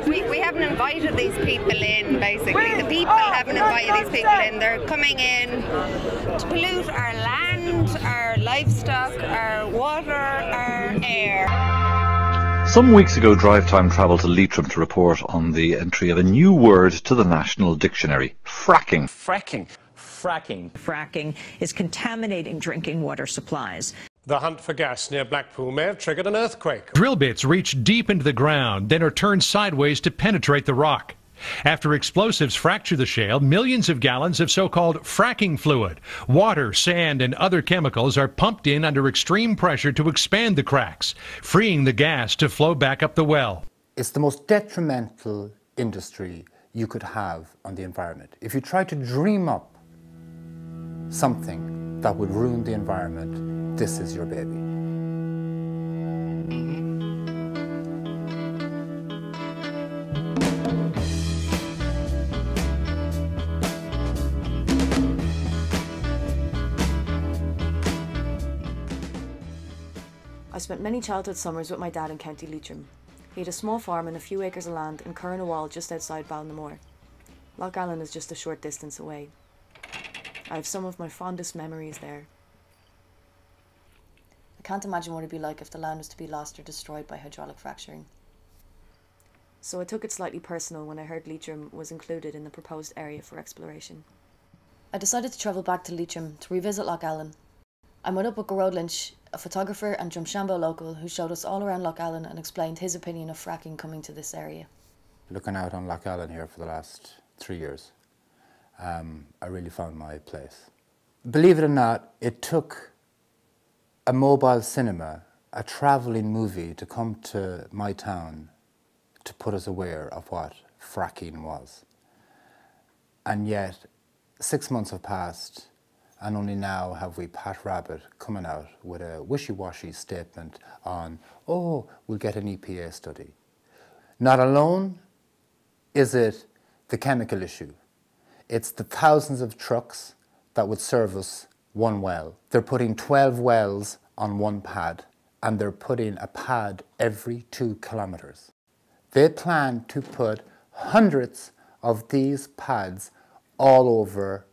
We haven't invited these people in, basically. The people haven't invited these people in. They're coming in to pollute our land, our livestock, our water, our air. Some weeks ago, Drive Time travelled to Leitrim to report on the entry of a new word to the National Dictionary: fracking. Fracking is contaminating drinking water supplies. The hunt for gas near Blackpool may have triggered an earthquake. Drill bits reach deep into the ground, then are turned sideways to penetrate the rock. After explosives fracture the shale, millions of gallons of so-called fracking fluid, water, sand, and other chemicals are pumped in under extreme pressure to expand the cracks, freeing the gas to flow back up the well. It's the most detrimental industry you could have on the environment. If you try to dream up something that would ruin the environment, this is your baby. I spent many childhood summers with my dad in County Leitrim. He had a small farm and a few acres of land in Curranawall just outside Ballinamore. Loughallen is just a short distance away. I have some of my fondest memories there. I can't imagine what it'd be like if the land was to be lost or destroyed by hydraulic fracturing. So I took it slightly personal when I heard Leitrim was included in the proposed area for exploration. I decided to travel back to Leitrim to revisit Loughallen. I met up with Gearóid Lynch, a photographer and Drumshanbo local, who showed us all around Loughallen and explained his opinion of fracking coming to this area. Looking out on Loughallen here for the last 3 years, I really found my place. Believe it or not, it took a mobile cinema, a travelling movie, to come to my town to put us aware of what fracking was. And yet, 6 months have passed, and only now have we Pat Rabbit coming out with a wishy-washy statement on, oh, we'll get an EPA study. Not alone is it the chemical issue. It's the thousands of trucks that would service one well. They're putting 12 wells on one pad, and they're putting a pad every 2 kilometres. They plan to put hundreds of these pads all over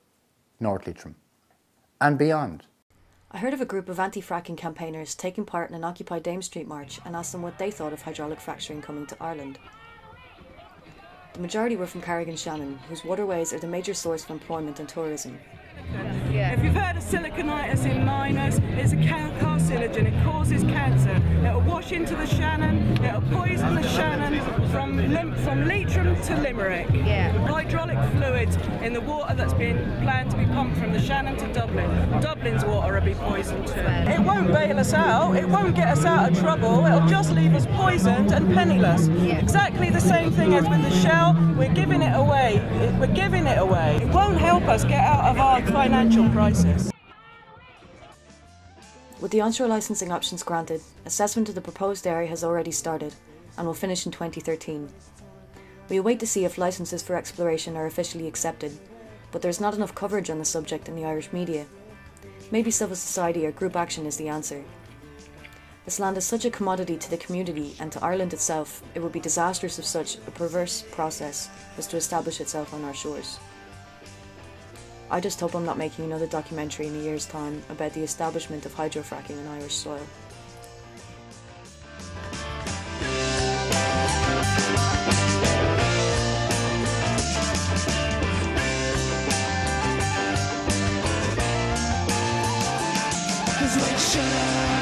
North Leitrim and beyond. I heard of a group of anti-fracking campaigners taking part in an Occupy Dame Street march and asked them what they thought of hydraulic fracturing coming to Ireland. The majority were from Carrigan-Shannon, whose waterways are the major source for employment and tourism. Yeah. If you've heard of siliconitis in miners, it's a carcinogen, it causes cancer. It'll wash into the Shannon, it'll poison the Shannon from Leitrim to Limerick. Yeah. Hydraulic fluids in the water that's been planned to be pumped from the Shannon to Dublin. Dublin's water will be poisoned too. It won't bail us out, it won't get us out of trouble, it'll just leave us poisoned and penniless. Yeah. Exactly the same thing as with the Shell, we're giving it away. We're giving it away. It won't help us get out of our financial crisis. With the onshore licensing options granted, assessment of the proposed area has already started and will finish in 2013. We await to see if licences for exploration are officially accepted, but there's not enough coverage on the subject in the Irish media. Maybe civil society or group action is the answer. This land is such a commodity to the community and to Ireland itself, it would be disastrous if such a perverse process was to establish itself on our shores. I just hope I'm not making another documentary in a year's time about the establishment of hydrofracking on Irish soil. Cause we should